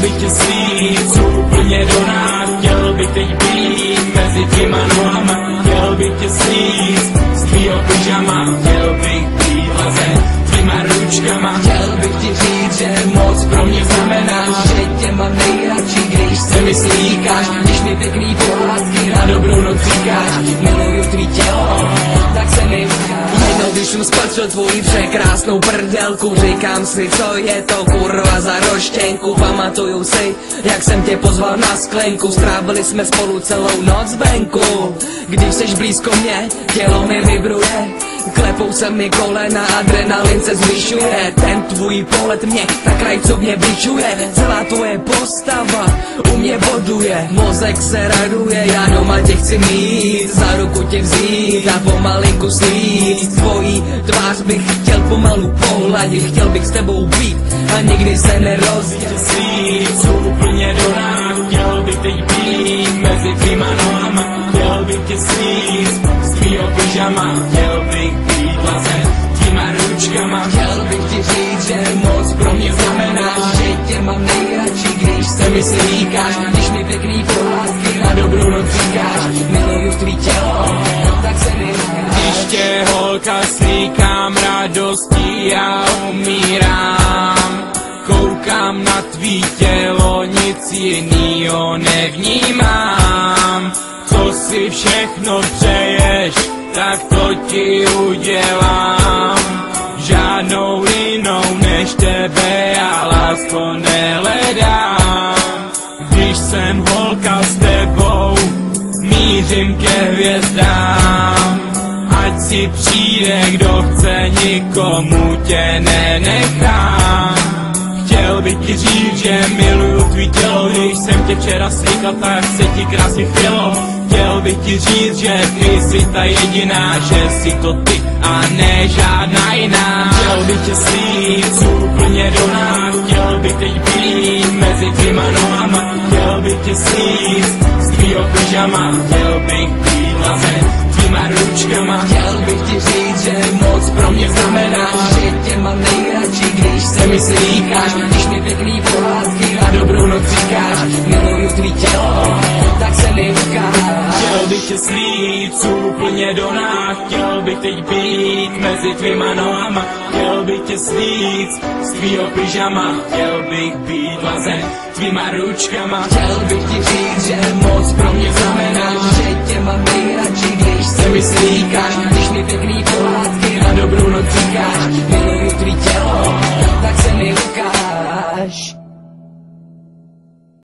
bych tě slít úplně do nás, chtěl bych teď být mezi tvýma nohama, chtěl bych tě slít z tvýho pyžama, chtěl bych být hlazen tvýma ručkama, chtěl bych ti říct, že moc pro mě znamenáš, že tě mám nejradši, když se mi slíkáš, když mi pěkný pohádky na dobrou noc říkáš, miluju tvý tělo, tak se mi ukáž. Jednou když jsem spatřil tvoji překrásnou prdelku, říkám si, co je to kurva za roštěnku. Pamatuju si, jak jsem tě pozval na sklenku, strávili jsme spolu celou noc venku. Když seš blízko mě, tělo mi vibruje, klepou se mi kolena, adrenalin se zvyšuje. Ten tvůj pohled mě tak krajcovně bičuje, celá tvoje postava u mě boduje. Mozek se raduje, já doma tě chci mít, za ruku tě vzít a pomalinku slít. Tvojí tvář bych chtěl pomalu pohladit, chtěl bych s tebou být a nikdy se nerozdělit. Slít úplně do nás, chtěl bych teď být mezi tvýma nohama, chtěl bych tě slít z tvýho pyžama, chtěl bych být hlazen tvýma ručkama, chtěl bych ti říct, že moc pro mě znamenáš, že tě mám nejradši, když se mi slíkáš, když mi pěkný pohádky na dobrou noc říkáš, miluju tvý tělo, tak se mi ukáž. Když tě holka slíkám, radostí já umírám, koukám na tvý tělo, nic jinýho nevnímám. Co si všechno přeješ, tak to ti udělám. Žádnou jinou než tebe já lásko nehledám. Když jsem holka s tebou, mířím ke hvězdám. Ať si přijde kdo chce, nikomu tě nenechám. Chtěl bych ti říct, že miluju tvý tělo, když jsem tě včera slíkal, tak se ti krásně chtělo. Chtěl bych ti říct, že ty jsi ta jediná, že jsi to ty a ne žádná jiná. Chtěl bych tě slít úplně do nás, chtěl bych teď být mezi tvýma nohama, chtěl bych tě slít z tvýho pyžama, chtěl bych být hlazen tvýma ručkama, chtěl bych ti říct, že moc pro mě znamenáš, že tě mám nejradši, když se mi slíkáš, když mi pěkný pohádky na dobrou noc říkáš, miluju tvý tělo, tak se mi ukáž. Chtěl bych tě slít úplně do nás, chtěl bych teď být mezi tvýma nohama, chtěl bych tě slít z tvýho pyžama, chtěl bych být hlazen tvýma ručkama, chtěl bych ti říct, že moc pro mě znamenáš, že tě mám nejradši, když se mi slíkáš, když mi pěkný pohádky na dobrou noc říkáš,